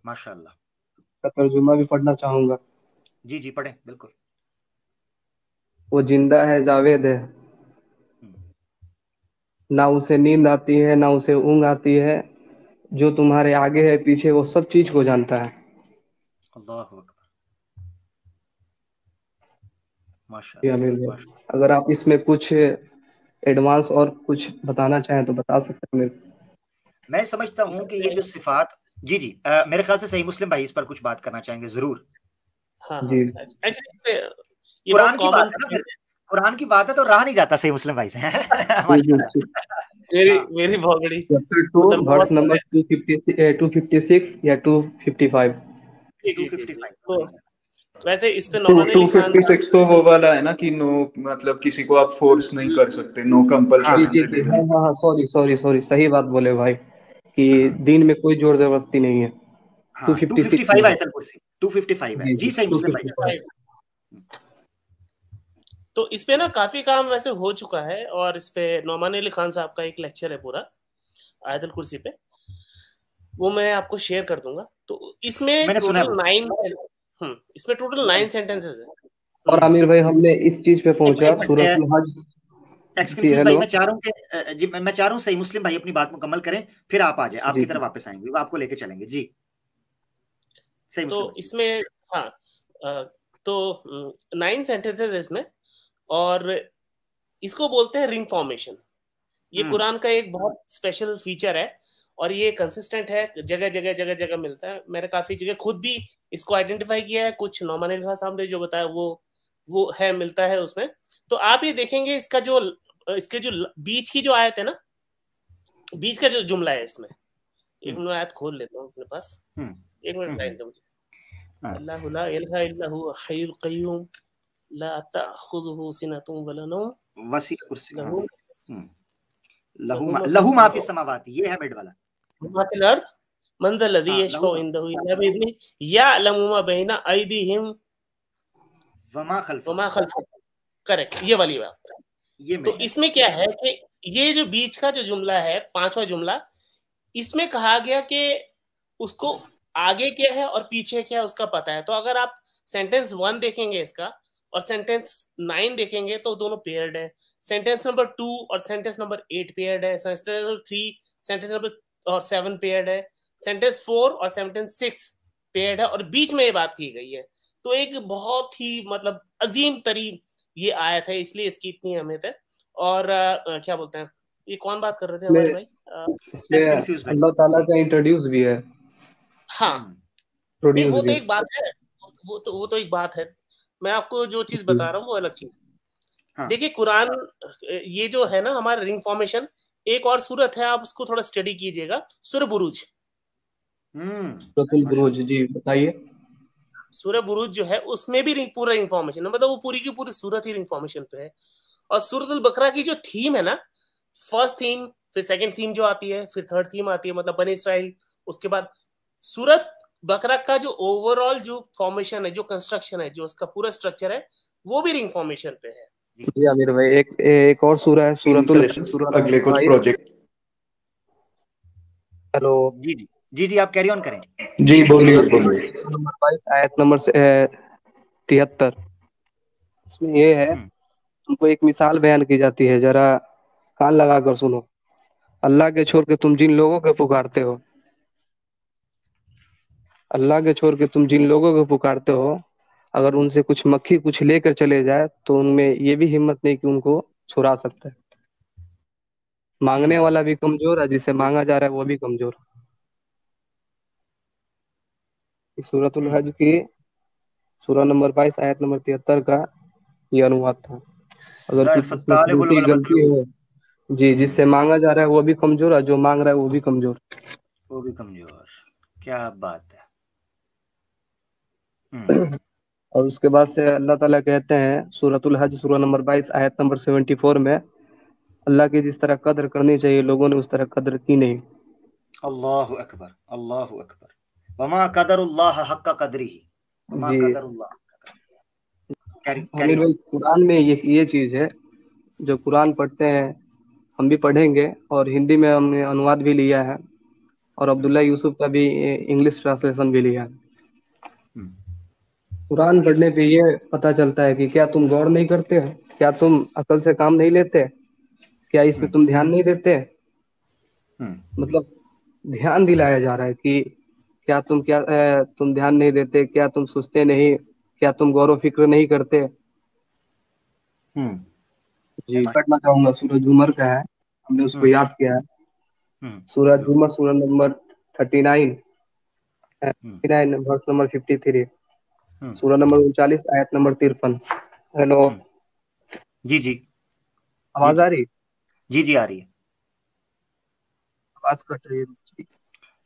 Speaker 1: माशाल्लाह।
Speaker 3: का तर्जुमा भी पढ़ना चाहूंगा।
Speaker 1: जी जी पढ़ें, बिल्कुल।
Speaker 3: वो जिंदा है, जावेद है, ना उसे नींद आती है ना उसे ऊंग आती है, जो तुम्हारे आगे है पीछे वो सब चीज को जानता है।
Speaker 1: अल्लाहु अकबर।
Speaker 3: जी
Speaker 1: माशाल्लाह
Speaker 3: आमिर भाई,
Speaker 1: माशाल्लाह।
Speaker 3: अगर आप इसमें कुछ एडवांस और कुछ बताना चाहें तो बता सकते हैं मेरे
Speaker 1: मैं समझता हूं कि ये जो सिफात, जी जी, मेरे ख्याल से सही मुस्लिम भाई इस पर कुछ बात करना चाहेंगे जरूर।
Speaker 5: हाँ
Speaker 3: को।
Speaker 5: हाँ,
Speaker 3: जी
Speaker 5: एक्चुअली ये बहुत
Speaker 1: कुरान की बात
Speaker 5: कॉमन
Speaker 1: है ना, फिर कुरान की बात है तो रहा नहीं जाता सही मुस्लिम भाई से।
Speaker 3: जी
Speaker 1: माशाल्लाह।
Speaker 3: जी।
Speaker 5: मेरी
Speaker 1: हाँ
Speaker 5: मेरी बहुत बड़ी
Speaker 3: चैप्टर 2
Speaker 5: मतलब
Speaker 3: वर्स
Speaker 5: बहुत
Speaker 3: नंबर 256 या 255।
Speaker 5: जी जी जी जी। तो
Speaker 1: 255।
Speaker 5: वैसे इस पे
Speaker 4: तो
Speaker 5: नौमान अली खान साहब
Speaker 4: 256 तो वो वाला है ना कि नो, मतलब किसी को आप फोर्स नहीं कर सकते, नो
Speaker 1: हाँ
Speaker 4: कंपल्शन
Speaker 3: जी
Speaker 4: इन
Speaker 3: जी जी, हाँ
Speaker 4: रिलीजन।
Speaker 3: हाँ हाँ, सॉरी सॉरी सॉरी, सही बात बोले भाई कि
Speaker 1: हाँ
Speaker 3: दीन में कोई जोर जबरदस्ती नहीं है।
Speaker 1: हाँ,
Speaker 3: 256
Speaker 1: 255
Speaker 3: में है।
Speaker 1: आयतल कुर्सी, 255 है
Speaker 3: जी
Speaker 1: जी,
Speaker 3: जी
Speaker 1: सही मुस्लिम भाई।
Speaker 3: 255।
Speaker 5: तो इस पे ना काफी काम वैसे हो चुका है, और इस पे नौमान अली खान साहब का एक लेक्चर है पूरा आयतल कुर्सी पे, वो मैं आपको शेयर कर दूंगा। तो इसमें
Speaker 1: मैंने सुना है
Speaker 5: टोटल
Speaker 1: वो।
Speaker 5: 9 सेंटेंसेस है।
Speaker 3: और आमिर भाई, हमने इस चीज पे पहुंचा
Speaker 1: एक मिनट,
Speaker 3: सूरतुल हज।
Speaker 1: एक्स
Speaker 3: जी
Speaker 1: कंफ्यूज भाई,
Speaker 3: हेलो।
Speaker 1: मैं चाह रहा हूँ कि जी मैं चाह रहा हूँ सही मुस्लिम भाई अपनी बात मुकम्मल करें, फिर आप आ जाए,
Speaker 3: जी
Speaker 1: आपकी तरफ
Speaker 3: जी
Speaker 1: वापस आएंगे, वो आपको लेके चलेंगे जी। सही मुस्लिम
Speaker 5: तो
Speaker 1: भाई।
Speaker 5: इसमें हाँ, अ, तो 9 सेंटेंसेस है इसमें, और इसको बोलते हैं रिंग फॉर्मेशन। ये
Speaker 1: हम्म
Speaker 5: कुरान का एक बहुत स्पेशल फीचर है, और ये कंसिस्टेंट है, जगह जगह जगह जगह मिलता है। मैंने काफी जगह खुद भी इसको आइडेंटिफाई किया है, कुछ नौमान अली खान साहब ने जो बताया वो है, मिलता है उसमें। तो आप ये देखेंगे इसके जो बीच की जो आयत है ना, बीच का जो जुमला है इसमें, एक
Speaker 1: हम्म
Speaker 5: मिनट आयत खोल लेता हूँ अपने पास,
Speaker 1: हम्म
Speaker 5: एक मिनट
Speaker 1: हम्म
Speaker 5: टाइम दो मुझे।
Speaker 1: हाँ,
Speaker 5: अल्लाहु ला इलाहा इल्ला हुवा हय्युल क़य्यूम ला तअखुज़ुहु सिनतुन वला नौम
Speaker 1: वसी कुर्सी, हाँ।
Speaker 5: लहू
Speaker 1: हम्म,
Speaker 5: लहू मा
Speaker 1: लहू
Speaker 5: फिस
Speaker 1: माफी
Speaker 5: समावाति
Speaker 1: समावाती, ये है मिड वाला।
Speaker 5: मा फिल अर्द मन ज़ल लज़ी
Speaker 1: हाँ, लहू
Speaker 5: यशफ़उ इंदहु इल्ला बिइज़्निहि यअलमु मा बैना अयदीहिम
Speaker 1: वमा
Speaker 5: व मा
Speaker 1: खल्फहुम,
Speaker 5: खल्फहुम। करेक्ट, ये वाली बात।
Speaker 1: ये मिड
Speaker 5: तो
Speaker 1: है।
Speaker 5: इसमें क्या है कि ये जो बीच का जो जुमला है, पांचवा जुमला, इसमें कहा गया कि उसको आगे क्या है और पीछे क्या है उसका पता है। तो अगर आप सेंटेंस 1 देखेंगे इसका, और सेंटेंस 9 देखेंगे, तो दोनों पेयर्ड है। सेंटेंस नंबर 2 और सेंटेंस नंबर 8 पेयर्ड है। सेंटेंस नंबर 3 सेंटेंस नंबर और 7 पेयर्ड है। सेंटेंस 4 और सेंटेंस 6 पेयर्ड है, और बीच में ये बात की गई है। तो एक बहुत ही मतलब अजीम तरीन ये आयत है, इसलिए इसकी इतनी अहमियत है। और क्या बोलते हैं, ये कौन बात कर रहे थे हमारे
Speaker 3: इसमें
Speaker 5: भाई?
Speaker 3: इसमें
Speaker 1: एक्स कंफ्यूज भाई
Speaker 3: अल्लाह ताला
Speaker 1: जी।
Speaker 3: का इंट्रोड्यूस भी है,
Speaker 5: हाँ, नहीं
Speaker 3: प्रोड्यूस
Speaker 5: वो तो
Speaker 3: भी।
Speaker 5: एक बात है, वो तो एक बात है। मैं आपको जो चीज
Speaker 3: जी
Speaker 5: बता रहा हूँ वो अलग चीज।
Speaker 1: हाँ
Speaker 5: देखिए कुरान, ये जो है ना हमारा रिंग फॉर्मेशन, एक और सूरत है, आप उसको थोड़ा स्टडी कीजिएगा, सूरह बुरूज।
Speaker 3: सूरतुल बुरूज,
Speaker 1: माशाल्लाह।
Speaker 3: जी बताइए।
Speaker 5: सूरह बुरूज जो है उसमें भी पूरा रिंग फॉर्मेशन है, मतलब वो पूरी की पूरी सूरत ही रिंग फॉर्मेशन पे है। और सूरतुल बकरा की जो थीम है ना, फर्स्ट थीम, फिर सेकंड थीम जो आती है, फिर थर्ड थीम आती है, मतलब बनी इसराइल। उसके बाद सूरत बकरा का जो ओवरऑल जो फॉर्मेशन है, जो कंस्ट्रक्शन है, जो उसका पूरा स्ट्रक्चर है, वो भी रिंग फॉर्मेशन पे है।
Speaker 3: जी आमिर भाई, एक और सूरा है
Speaker 4: तीन
Speaker 3: सूरतुल हज,
Speaker 4: सजेशन,
Speaker 3: सूरा
Speaker 4: अगले
Speaker 3: नंबर
Speaker 4: कुछ
Speaker 3: 22।
Speaker 4: प्रोजेक्ट।
Speaker 3: हेलो।
Speaker 1: जी जी जी जी, आप कैरी ऑन करें।
Speaker 4: जी बोलिए
Speaker 3: सूरतुल हज,
Speaker 4: बोलिए।
Speaker 3: सूरा नंबर 22 आयत नंबर 73। इसमें ये है,
Speaker 1: हम्म
Speaker 3: तुमको एक मिसाल बयान की जाती है, जरा कान लगा कर सुनो। अल्लाह के छोड़ के तुम जिन लोगों को पुकारते हो, अल्लाह के छोड़ के तुम जिन लोगों को पुकारते हो, अगर उनसे कुछ मक्खी कुछ लेकर चले जाए तो उनमें ये भी हिम्मत नहीं कि उनको छुड़ा सकता है। मांगने
Speaker 1: हम्म
Speaker 3: वाला भी कमजोर है, जिसे मांगा जा रहा है वो भी कमजोर। इस सूरतुल
Speaker 1: हम्म
Speaker 3: हज की सूरा नंबर 22 आयत नंबर 73 का ये अनुवाद था। अगर कुछ
Speaker 1: ज़ैफ
Speaker 3: इसमें
Speaker 1: तालिबुल
Speaker 3: त्रुटि
Speaker 1: वल
Speaker 3: गलती
Speaker 1: मतलूब।
Speaker 3: हो, जी,
Speaker 1: हम्म,
Speaker 3: जिससे मांगा जा रहा है वो भी कमजोर है, जो मांग रहा है वो भी कमजोर।
Speaker 1: वो भी कमजोर, क्या बात है। हम्म
Speaker 3: और उसके बाद से अल्लाह ताला कहते हैं सूरतुल हज सूरा नंबर 22 आयत नंबर 74 में, अल्लाह की जिस तरह कद्र करनी चाहिए लोगों ने उस तरह कद्र की नहीं।
Speaker 1: अल्लाहु अकबर, अल्लाहु अकबर। वमा कदरुल्लाह हक्का कदरिही, वमा
Speaker 3: जी
Speaker 1: कदरुल्लाह। कैरी कैरी
Speaker 3: आमिर
Speaker 1: ऑन।
Speaker 3: भाई, कुरान में ये चीज है, जो कुरान पढ़ते हैं, हम भी पढ़ेंगे और हिंदी में हमने अनुवाद भी लिया है, और अब्दुल्ला यूसुफ का भी इंग्लिश ट्रांसलेशन भी लिया है। कुरान पढ़ने पे ये पता चलता है कि क्या तुम गौर नहीं करते हो, क्या तुम अकल से काम नहीं लेते, क्या इस पे
Speaker 1: हम्म
Speaker 3: तुम ध्यान नहीं देते।
Speaker 1: हम्म
Speaker 3: मतलब ध्यान दिलाया जा रहा है कि तुम ध्यान नहीं देते, क्या तुम सोचते नहीं, क्या तुम गौर व फिक्र नहीं करते। जी पढ़ना चाहूंगा। सूरज जुमर का है, हमने उसको याद किया है। सूरज जुमर सूरह नंबर 39 वर्स नंबर 53, सूरह नंबर 39 आयत नंबर 53। हेलो,
Speaker 1: जी जी,
Speaker 3: आवाज आ रही?
Speaker 1: जी जी आ रही है।
Speaker 3: आवाज कट रही है।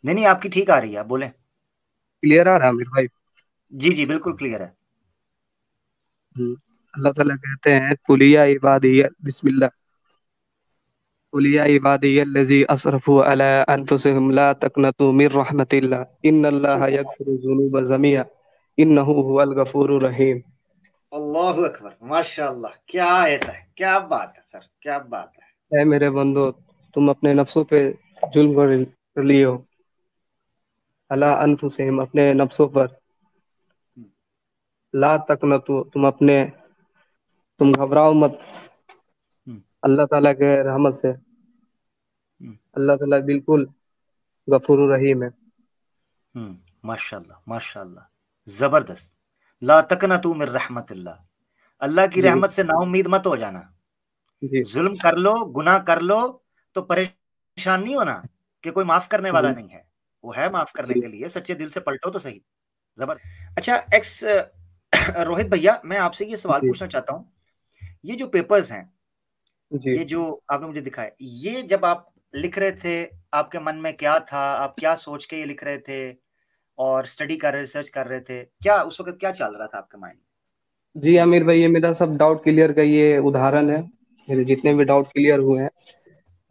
Speaker 1: नहीं आपकी ठीक आ रही है, आप बोले।
Speaker 3: क्लियर आ रहा है आमिर भाई?
Speaker 1: जी जी बिल्कुल क्लियर है।
Speaker 3: अल्लाह ताला कहते हैं कुलिया इबादी बिस्मिल्लाह कुलिया इबादी अल्लज़ी असरफू अला अनफुसिहिम ला तक़नतू मिर रहमतिल्लाह इन्नल्लाहा यग़फिरु ज़ुनूबा जमीआ इन्नहु हुवल गफूरुर रहीम।
Speaker 1: अल्लाहु अकबर, माशाअल्लाह, क्या आयत है, क्या बात है सर, क्या बात है।
Speaker 3: ऐ मेरे बंदो, तुम अपने नफ्सों पे जुल्म कर लिए हो। अला अनफुसिहिम, अपने नफ्सों पर। ला तक़नतू, तुम घबराओ मत अल्लाह ताला के रहमत से। अल्लाह ताला बिल्कुल गफूर रहीम है।
Speaker 1: माशाअल्लाह माशाअल्लाह, जबरदस्त। ला तकनतू मिर रहमतिल्लाह, अल्लाह की रहमत से नाउम्मीद मत हो जाना। जुल्म कर लो, गुनाह कर लो तो परेशान नहीं होना कि कोई माफ करने वाला नहीं है, वो है माफ करने के लिए, सच्चे दिल से पलटो तो सही। जबरदस्त। अच्छा एक्स रोहित भैया, मैं आपसे ये सवाल पूछना चाहता हूँ, ये जो पेपर्स हैं, ये जो आपने मुझे दिखाए, ये जब आप लिख रहे थे आपके मन में क्या था, आप क्या सोच के ये लिख रहे थे और स्टडी कर रहे, रिसर्च कर रहे थे, क्या उस वक्त क्या चल रहा था आपके माइंड में?
Speaker 3: जी आमिर भाई, ये मेरा सब डाउट क्लियर का ये उदाहरण है। मेरे जितने भी डाउट क्लियर हुए हैं,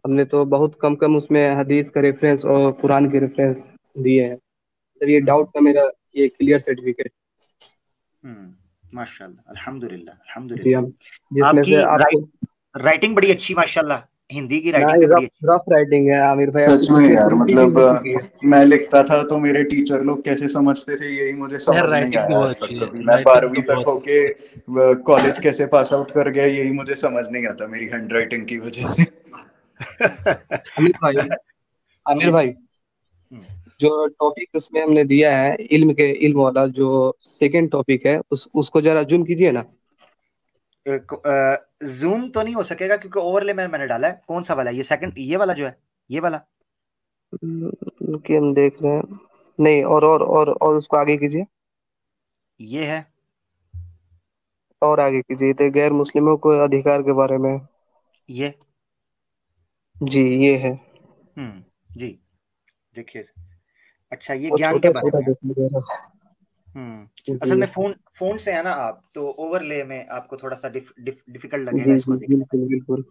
Speaker 3: हमने तो बहुत कम उसमें हदीस का रेफरेंस और कुरान के रेफरेंस दिए हैं। तो ये डाउट का मेरा ये क्लियर सर्टिफिकेट।
Speaker 1: माशाल्लाह, अल्हम्दुलिल्लाह अल्हम्दुलिल्लाह।
Speaker 3: जिसमें
Speaker 1: आपकी
Speaker 3: से आपको
Speaker 1: राइटिंग बड़ी अच्छी, माशाल्लाह, हिंदी की राइटिंग भी बड़ी अच्छी।
Speaker 3: रफ राइटिंग है आमिर भाई।
Speaker 4: सच में यार, मतलब मैं लिखता था तो मेरे टीचर लोग कैसे समझते थे यही मुझे समझ नहीं आया आज तक कभी। मैं 12वीं तक होके कॉलेज कैसे पास आउट कर गया यही मुझे समझ नहीं आता मेरी हैंड राइटिंग की वजह से।
Speaker 3: आमिर भाई जो टॉपिक उसमें हमने दिया है इल्म वाला जो सेकंड टॉपिक है, उसको जरा जूम कीजिए ना।
Speaker 1: जूम तो नहीं हो सकेगा क्योंकि ओवरले मैंने डाला है। कौन सा वाला? ये सेकंड, ये वाला जो है, ये वाला
Speaker 3: कि हम देख रहे हैं। नहीं, और उसको आगे कीजिए।
Speaker 1: ये है,
Speaker 3: और आगे कीजिए तो गैर मुस्लिमों को अधिकार के बारे में।
Speaker 1: ये
Speaker 3: जी ये है।
Speaker 1: जी देखिए, अच्छा ये
Speaker 3: वो
Speaker 1: ज्ञान के
Speaker 3: छोटा
Speaker 1: बारे
Speaker 3: छोटा
Speaker 1: में।
Speaker 3: दिखाई दे रहा
Speaker 1: असल में फोन से है ना आप, तो ओवरले में आपको थोड़ा सा डिफिकल्ट लगेगा
Speaker 3: जी
Speaker 1: इसको
Speaker 3: जी
Speaker 1: देखने में।
Speaker 3: बिल्कुल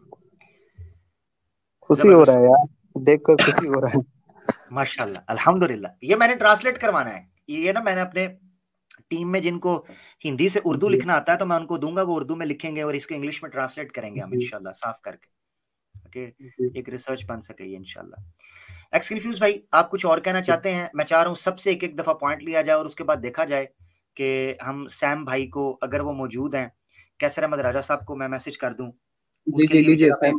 Speaker 3: खुशी हो रहा है यार, देखकर खुशी हो रहा है।
Speaker 1: माशाल्लाह अल्हम्दुलिल्लाह। ये मैंने ट्रांसलेट करवाना है, ये ना मैंने अपने टीम में जिनको हिंदी से उर्दू लिखना आता है तो मैं उनको दूंगा, वो उर्दू में लिखेंगे और इसको इंग्लिश में ट्रांसलेट करेंगे हम इंशाल्लाह, साफ करके, ओके, एक रिसर्च बन सके ये इंशाल्लाह। एक्स कन्फ्यूज भाई, आप कुछ और कहना चाहते हैं? मैं चाह रहा हूँ सबसे एक दफा पॉइंट लिया जाए और उसके बाद देखा जाए कि हम सैम भाई को, अगर वो मौजूद हैं, कैसर अहमद राजा साहब को मैं मैसेज कर दूं, उनके लिए
Speaker 3: लीजिए सैम,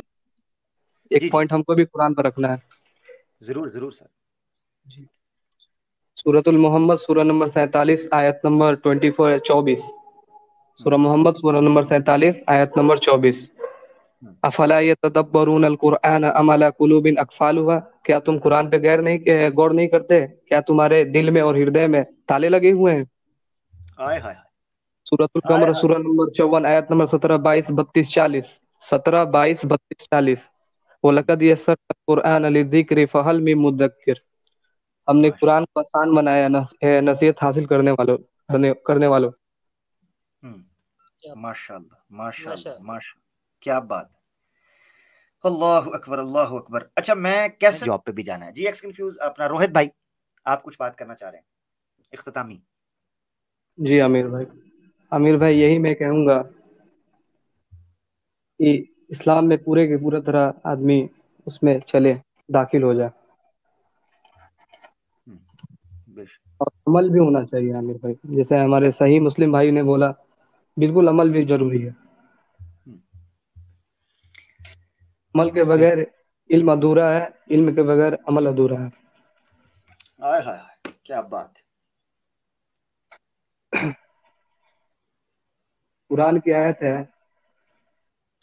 Speaker 3: एक पॉइंट हमको भी कुरान पर रखना है।
Speaker 1: जरूर जरूर सर।
Speaker 3: सूरतुल मोहम्मद सूरह नंबर 47 आयत नंबर 24 सूरह मोहम्मद सूरह नंबर 47 आयत नंबर 24। अफला यतदब्बरून अल कुरआन अम अला कुलूबिन अक़फ़ालुहा, क्या तुम कुरान पे गौर नहीं करते? क्या तुम्हारे दिल में और हृदय में ताले लगे हुए हैं?
Speaker 1: आय हाय।
Speaker 3: सूरतुल कमर सूरह नंबर 54 आयत नंबर 17, 22, 32, 40। 17, 22, 32, 40। वलक़द यस्सरना कुरआन लिज़्ज़िक्रि फहल मिन मुद्दक्किर, हमने कुरान को आसान बनाया नसीहत हासिल करने वालों।
Speaker 1: माशाल्लाह माशाल्लाह माशाल्लाह, क्या बात है, अल्लाहु अकबर अल्लाहु अकबर। अच्छा मैं कैसे जॉब पे भी जाना है जी? एक्स कन्फ्यूज अपना रोहित भाई, आप कुछ बात करना चाह रहे हैं इख्तितामी?
Speaker 3: जी आमिर भाई यही मैं कहूँगा कि इस्लाम में पूरे के पूरा तरह आदमी उसमें चले, दाखिल हो जाए, और अमल भी होना चाहिए आमिर भाई। जैसे हमारे सही मुस्लिम भाई ने बोला, बिल्कुल अमल भी जरूरी है। अमल के बगैर इल्म अधूरा है, इल्म के बगैर अमल अधूरा है।
Speaker 1: हाय हाय, क्या बात है।
Speaker 3: कुरान की आयत है,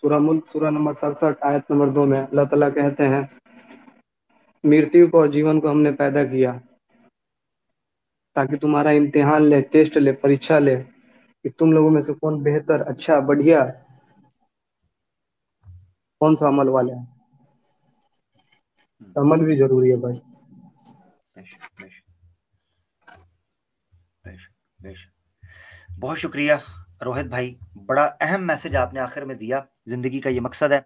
Speaker 3: सूरह मुल्क सूरह नंबर 67 आयत नंबर 2 में अल्लाह ताला कहते हैं, मृत्यु को और जीवन को हमने पैदा किया ताकि तुम्हारा इम्तिहान ले, टेस्ट ले, परीक्षा ले कि तुम लोगों में से कौन बेहतर, अच्छा, बढ़िया, कौन सा अमल वाले हैं। अमल भी जरूरी है भाई।
Speaker 1: बहुत शुक्रिया रोहित भाई, बड़ा अहम मैसेज आपने आखिर में दिया। जिंदगी का ये मकसद है।